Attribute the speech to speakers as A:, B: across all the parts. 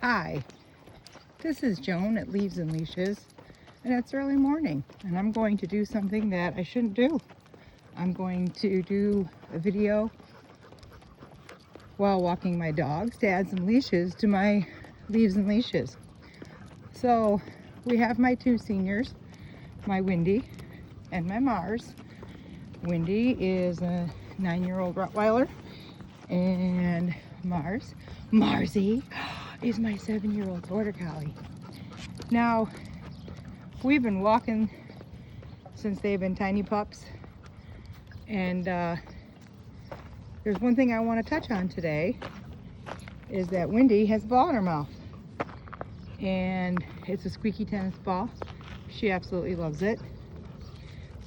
A: Hi, this is Joan at Leaves and Leashes, and it's early morning, and I'm going to do something that I shouldn't do. I'm going to do a video while walking my dogs to add some leashes to my Leaves and Leashes. So we have my two seniors, my Windy and my Mars. Windy is a 9-year-old Rottweiler, and Marzie, is my 7-year-old Border Collie. Now, we've been walking since they've been tiny pups, and there's one thing I want to touch on today, is that Windy has a ball in her mouth, and it's a squeaky tennis ball. She absolutely loves it.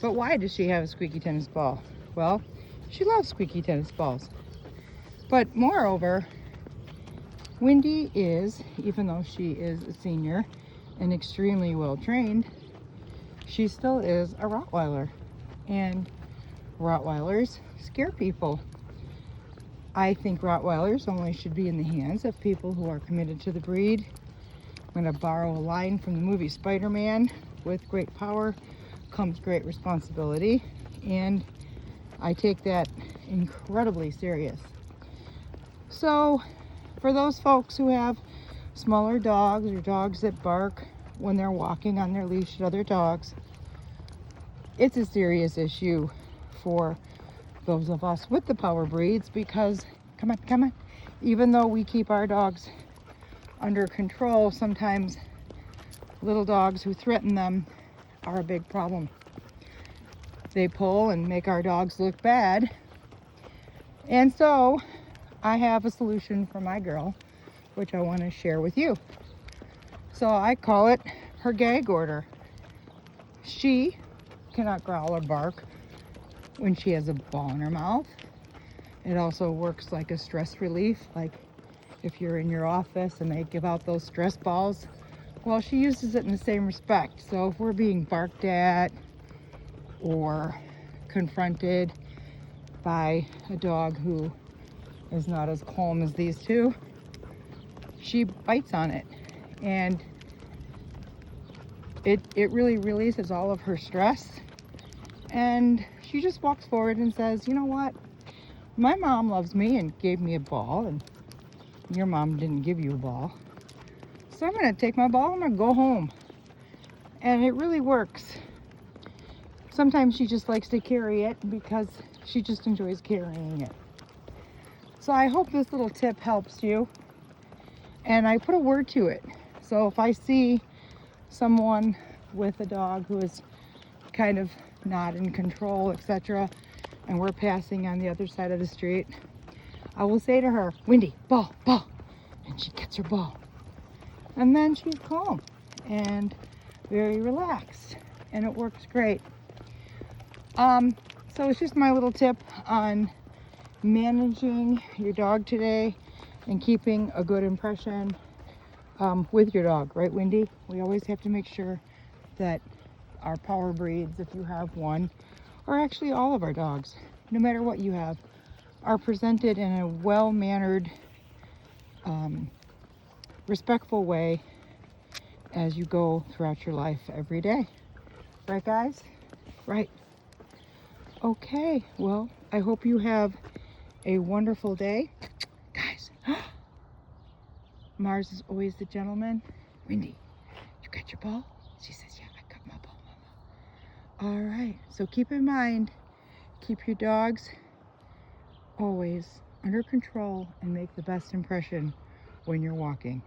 A: But why does she have a squeaky tennis ball? Well, she loves squeaky tennis balls. But moreover, Windy is, even though she is a senior and extremely well trained, she still is a Rottweiler, and Rottweilers scare people. I think Rottweilers only should be in the hands of people who are committed to the breed. I'm going to borrow a line from the movie Spider-Man: with great power comes great responsibility, and I take that incredibly serious. So for those folks who have smaller dogs or dogs that bark when they're walking on their leash at other dogs, it's a serious issue for those of us with the power breeds, because come on, even though we keep our dogs under control, sometimes little dogs who threaten them are a big problem. They pull and make our dogs look bad. And so I have a solution for my girl, which I want to share with you. So I call it her gag order. She cannot growl or bark when she has a ball in her mouth. It also works like a stress relief, like if you're in your office and they give out those stress balls. Well, she uses it in the same respect. So if we're being barked at or confronted by a dog who is not as calm as these two, she bites on it, and it really releases all of her stress. And she just walks forward and says, you know what, my mom loves me and gave me a ball, and your mom didn't give you a ball, so I'm gonna take my ball, I'm gonna go home. And it really works. Sometimes she just likes to carry it because she just enjoys carrying it. So I hope this little tip helps you, and I put a word to it. So if I see someone with a dog who is kind of not in control, etc., and we're passing on the other side of the street, I will say to her, Windy, ball, and she gets her ball. And then she's calm and very relaxed, and it works great. So it's just my little tip on managing your dog today and keeping a good impression with your dog, right, Windy? We always have to make sure that our power breeds, if you have one, or actually all of our dogs, no matter what you have, are presented in a well-mannered, respectful way as you go throughout your life every day. Right, guys? Right. Okay, well, I hope you have a wonderful day. Guys, Mars is always the gentleman. Windy, you got your ball? She says, yeah, I got my ball, Mama. All right, so keep in mind, keep your dogs always under control and make the best impression when you're walking.